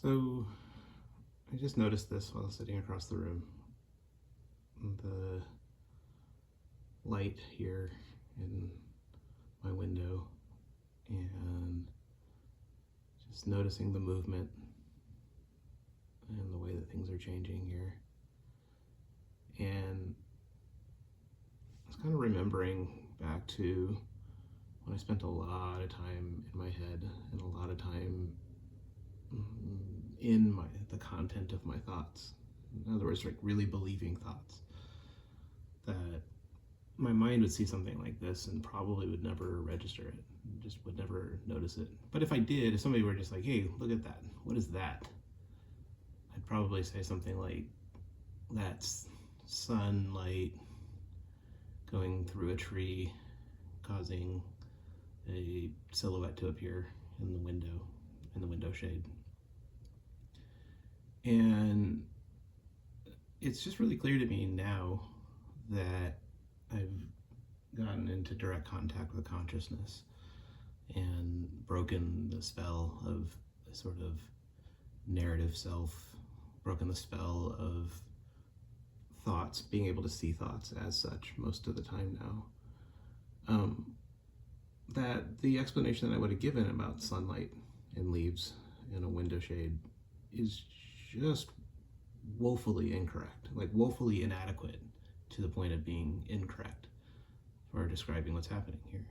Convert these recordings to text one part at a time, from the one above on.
So I just noticed this while sitting across the room. The light here in my window, and just noticing the movement and the way that things are changing here. And I was kind of remembering back to when I spent a lot of time in my head and a lot of time in the content of my thoughts. In other words, like really believing thoughts. That my mind would see something like this and probably would never register it, just would never notice it. But if I did, if somebody were just like, hey, look at that, what is that? I'd probably say something like, that's sunlight going through a tree, causing a silhouette to appear in the window shade. And it's just really clear to me now that I've gotten into direct contact with consciousness and broken the spell of a sort of narrative self, broken the spell of thoughts, being able to see thoughts as such most of the time now. That the explanation that I would have given about sunlight and leaves in a window shade is just woefully incorrect, like woefully inadequate to the point of being incorrect for describing what's happening here.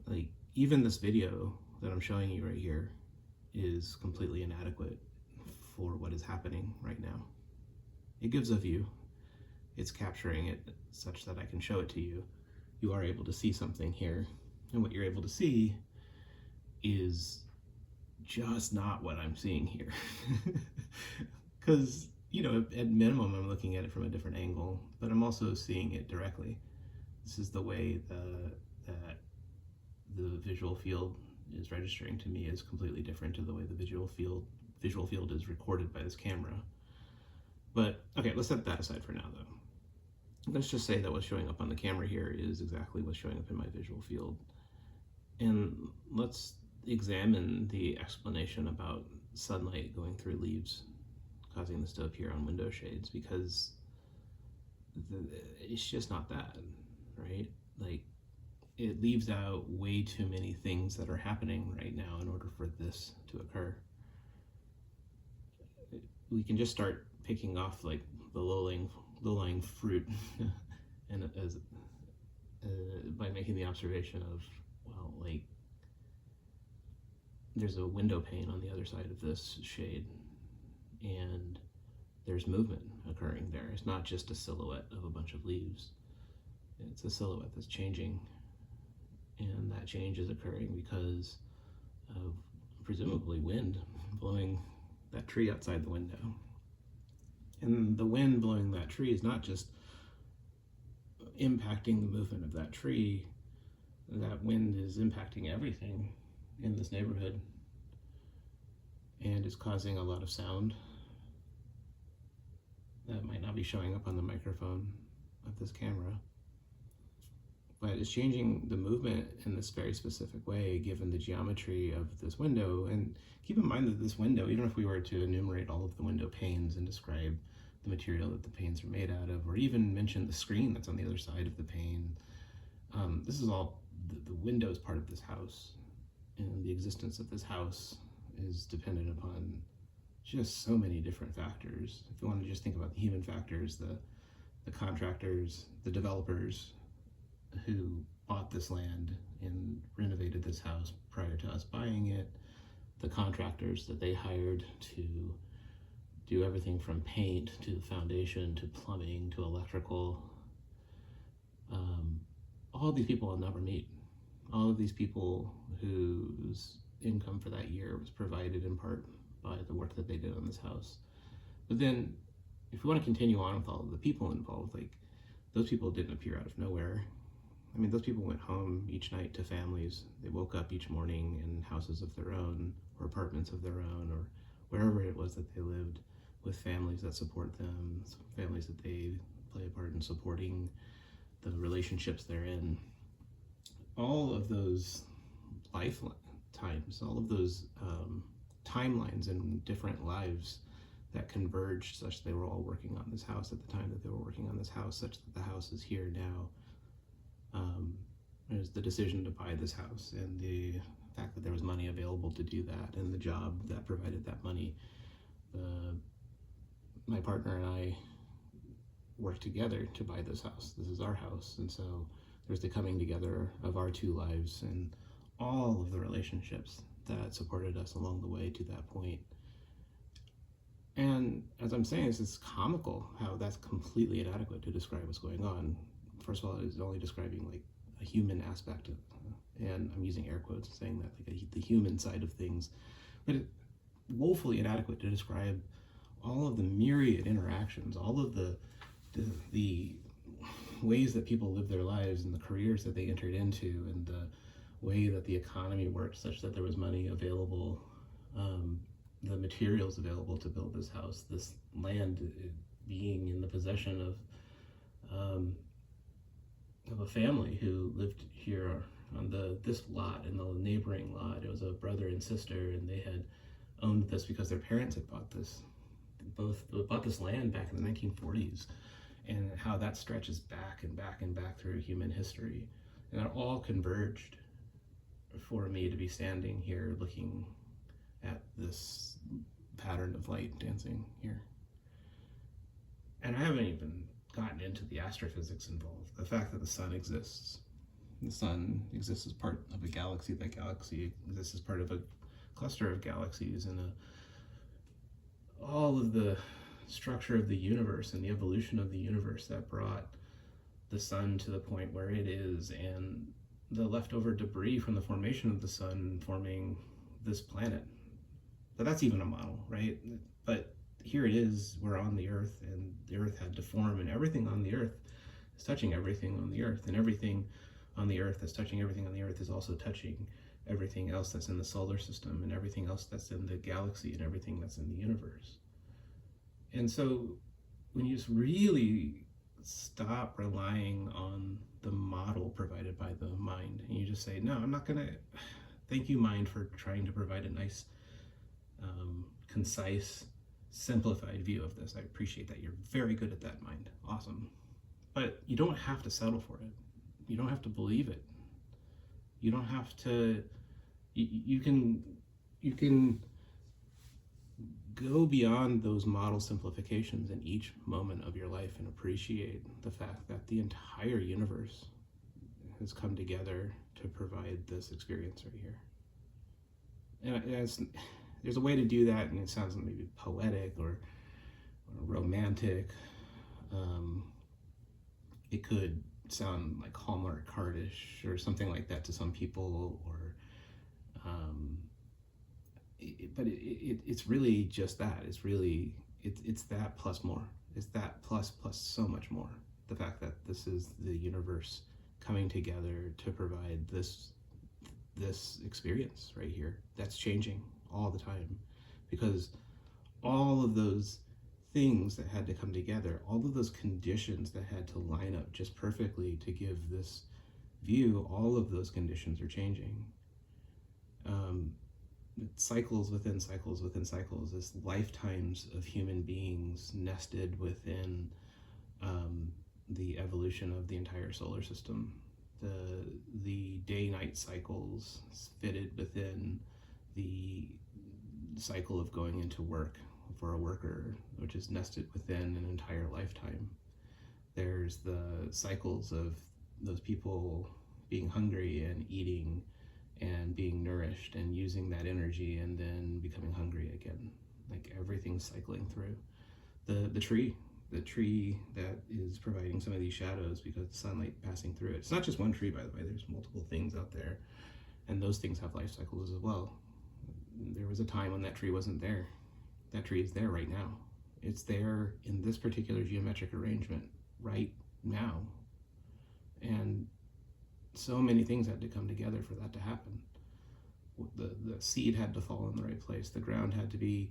Like, even this video that I'm showing you right here is completely inadequate for what is happening right now. It gives a view. It's capturing it such that I can show it to you. You are able to see something here, and what you're able to see is just not what I'm seeing here. Because, at minimum, I'm looking at it from a different angle, but I'm also seeing it directly. This is the way that the visual field is registering to me is completely different to the way the visual field is recorded by this camera. But okay, let's set that aside for now though. Let's just say that what's showing up on the camera here is exactly what's showing up in my visual field. And let's examine the explanation about sunlight going through leaves, causing this to appear on window shades, because it's just not that, right? Like, it leaves out way too many things that are happening right now in order for this to occur. We can just start picking off like the low-lying fruit and by making the observation of, well, like, there's a window pane on the other side of this shade, and there's movement occurring there. It's not just a silhouette of a bunch of leaves. It's a silhouette that's changing, and that change is occurring because of presumably wind blowing that tree outside the window. And the wind blowing that tree is not just impacting the movement of that tree, that wind is impacting everything in this neighborhood and is causing a lot of sound that might not be showing up on the microphone of this camera, but it's changing the movement in this very specific way given the geometry of this window. And keep in mind that this window, even if we were to enumerate all of the window panes and describe the material that the panes are made out of, or even mention the screen that's on the other side of the pane, this is all, the window is part of this house, and the existence of this house is dependent upon just so many different factors. If you want to just think about the human factors, the contractors, the developers who bought this land and renovated this house prior to us buying it, the contractors that they hired to do everything from paint to the foundation to plumbing to electrical. All of these people I'll never meet. All of these people whose income for that year was provided in part by the work that they did on this house. But then, if we want to continue on with all of the people involved, like, those people didn't appear out of nowhere. I mean, those people went home each night to families. They woke up each morning in houses of their own, or apartments of their own, or wherever it was that they lived, with families that support them, families that they play a part in supporting the relationships they're in. All of those lifetimes, all of those timelines and different lives that converged such that they were all working on this house at the time that they were working on this house, such that the house is here now. There's the decision to buy this house and the fact that there was money available to do that, and the job that provided that money. My partner and I worked together to buy this house. This is our house, and so there's the coming together of our two lives and all of the relationships that supported us along the way to that point. And as I'm saying, it's comical how that's completely inadequate to describe what's going on. First of all, it's only describing like a human aspect of, and I'm using air quotes saying that, like the human side of things, but it's woefully inadequate to describe all of the myriad interactions, all of the ways that people live their lives and the careers that they entered into, and the way that the economy worked such that there was money available, the materials available to build this house, this land being in the possession of a family who lived here on this lot and the neighboring lot. It was a brother and sister, and they had owned this because their parents had bought this. Both bought this land back in the 1940s, and how that stretches back and back and back through human history. And it all converged for me to be standing here looking at this pattern of light dancing here. And I haven't even gotten into the astrophysics involved. The fact that the sun exists. The sun exists as part of a galaxy. That galaxy exists as part of a cluster of galaxies, and all of the structure of the universe and the evolution of the universe that brought the sun to the point where it is, and the leftover debris from the formation of the sun forming this planet. But that's even a model, right? But here it is, we're on the earth, and the earth had to form, and everything on the earth is touching everything on the earth, and everything on the earth that's touching everything on the earth is also touching everything else that's in the solar system, and everything else that's in the galaxy, and everything that's in the universe. And so when you just really stop relying on the model provided by the mind, and you just say, no, I'm not gonna, thank you, mind, for trying to provide a nice, concise, simplified view of this. I appreciate that. You're very good at that, mind. Awesome. But you don't have to settle for it. You don't have to believe it. You don't have to, you can go beyond those model simplifications in each moment of your life and appreciate the fact that the entire universe has come together to provide this experience right here. And there's a way to do that, and it sounds maybe poetic or romantic. It could sound like Hallmark cardish or something like that to some people, or but it's really just that. It's that plus more. It's that plus so much more. The fact that this is the universe coming together to provide this experience right here that's changing all the time, because all of those things that had to come together, all of those conditions that had to line up just perfectly to give this view, all of those conditions are changing. Cycles within cycles within cycles, this lifetimes of human beings nested within the evolution of the entire solar system. The day-night cycles fitted within the cycle of going into work for a worker, which is nested within an entire lifetime. There's the cycles of those people being hungry and eating and being nourished and using that energy and then becoming hungry again. Like everything's cycling through. The tree that is providing some of these shadows because of the sunlight passing through it. It's not just one tree, by the way. There's multiple things out there, and those things have life cycles as well. There was a time when that tree wasn't there. That tree is there right now. It's there in this particular geometric arrangement right now. And so many things had to come together for that to happen. The seed had to fall in the right place. The ground had to be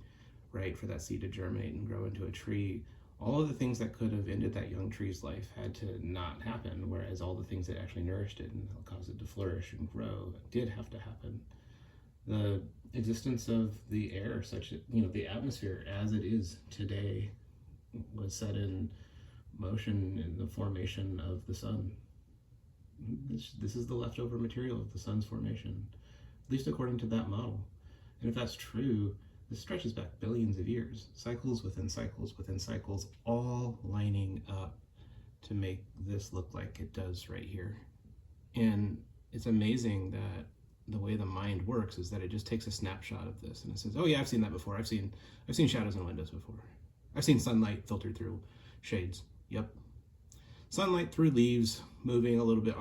right for that seed to germinate and grow into a tree. All of the things that could have ended that young tree's life had to not happen, whereas all the things that actually nourished it and caused it to flourish and grow did have to happen. The existence of the air, such that, the atmosphere as it is today was set in motion in the formation of the sun. This is the leftover material of the sun's formation, at least according to that model. And if that's true, this stretches back billions of years, cycles within cycles within cycles, all lining up to make this look like it does right here. And it's amazing that the way the mind works is that it just takes a snapshot of this and it says, oh yeah, I've seen that before. I've seen shadows in windows before. I've seen sunlight filtered through shades. Yep. Sunlight through leaves moving a little bit.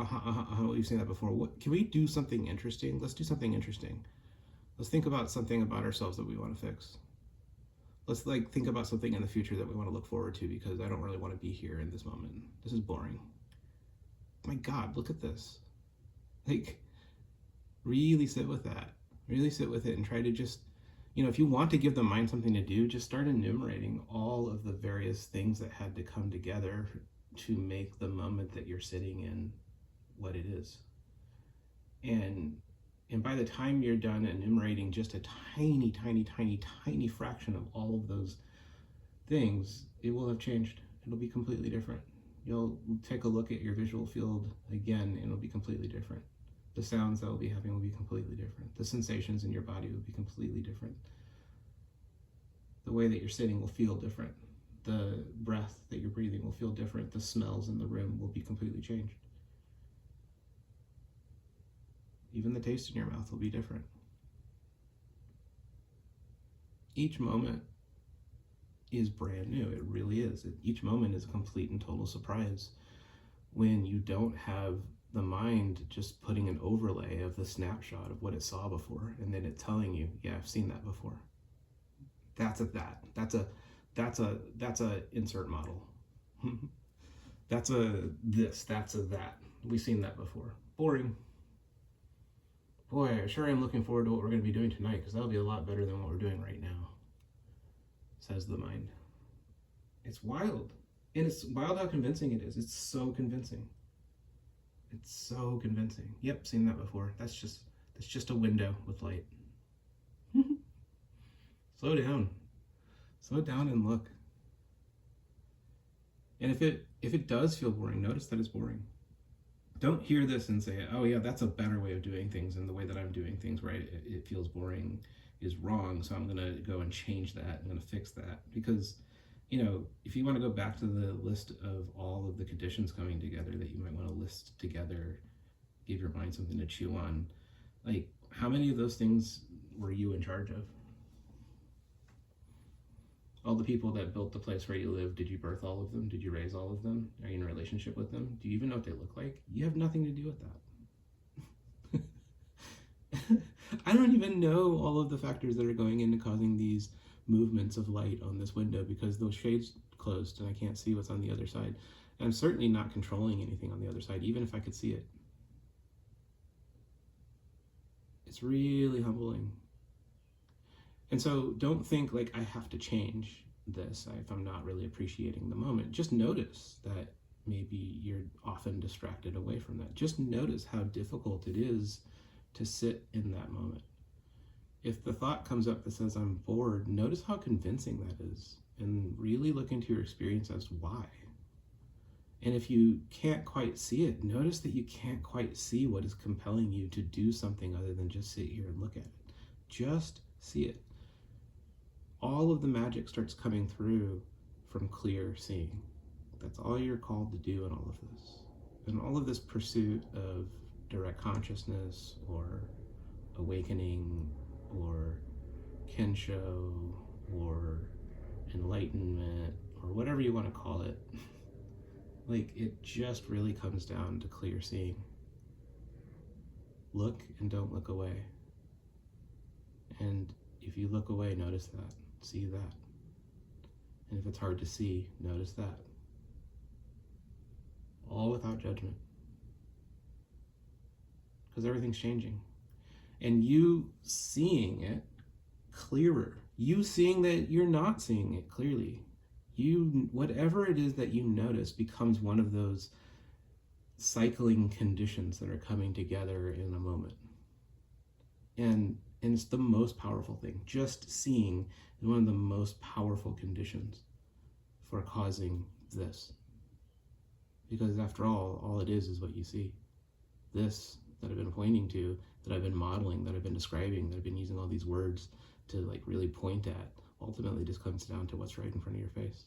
We've seen that before. Can we do something interesting? Let's do something interesting. Let's think about something about ourselves that we want to fix. Let's think about something in the future that we want to look forward to, because I don't really want to be here in this moment. This is boring. My God, look at this. Really sit with that. Really sit with it and try to just, if you want to give the mind something to do, just start enumerating all of the various things that had to come together to make the moment that you're sitting in what it is. And by the time you're done enumerating just a tiny, tiny, tiny, tiny fraction of all of those things, it will have changed. It'll be completely different. You'll take a look at your visual field again, and it'll be completely different. The sounds that we'll be having will be completely different. The sensations in your body will be completely different. The way that you're sitting will feel different. The breath that you're breathing will feel different. The smells in the room will be completely changed. Even the taste in your mouth will be different. Each moment is brand new. It really is. Each moment is a complete and total surprise when you don't have the mind just putting an overlay of the snapshot of what it saw before, and then it telling you, yeah, I've seen that before. That's a insert model. That's a this, that's a that. We've seen that before. Boring. Boy, I sure am looking forward to what we're going to be doing tonight, because that'll be a lot better than what we're doing right now, says the mind. It's wild. And it's wild how convincing it is. It's so convincing. It's so convincing. Yep, seen that before. That's just a window with light. Slow down. Slow down and look. And if it does feel boring, notice that it's boring. Don't hear this and say, oh yeah, that's a better way of doing things, and the way that I'm doing things, right, it feels boring, is wrong, so I'm going to go and change that. I'm going to fix that. Because, if you want to go back to the list of all of the conditions coming together that you might want to list together, give your mind something to chew on, how many of those things were you in charge of? All the people that built the place where you live, did you birth all of them? Did you raise all of them? Are you in a relationship with them? Do you even know what they look like? You have nothing to do with that. I don't even know all of the factors that are going into causing these movements of light on this window, because those shades closed and I can't see what's on the other side. And I'm certainly not controlling anything on the other side, even if I could see it. It's really humbling. And so don't think I have to change this if I'm not really appreciating the moment. Just notice that maybe you're often distracted away from that. Just notice how difficult it is to sit in that moment. If the thought comes up that says I'm bored, notice how convincing that is, and really look into your experience as to why. And if you can't quite see it, notice that you can't quite see what is compelling you to do something other than just sit here and look at it. Just see it. All of the magic starts coming through from clear seeing. That's all you're called to do in all of this. And all of this pursuit of direct consciousness or awakening or kensho or enlightenment or whatever you want to call it, it just really comes down to clear seeing. Look and don't look away. And if you look away, notice that. See that. And if it's hard to see, notice that. All without judgment. Because everything's changing. And you seeing it clearer. You seeing that you're not seeing it clearly. Whatever it is that you notice becomes one of those cycling conditions that are coming together in a moment. And And it's the most powerful thing. Just seeing is one of the most powerful conditions for causing this. Because after all it is what you see. This that I've been pointing to, that I've been modeling, that I've been describing, that I've been using all these words to like really point at, ultimately just comes down to what's right in front of your face.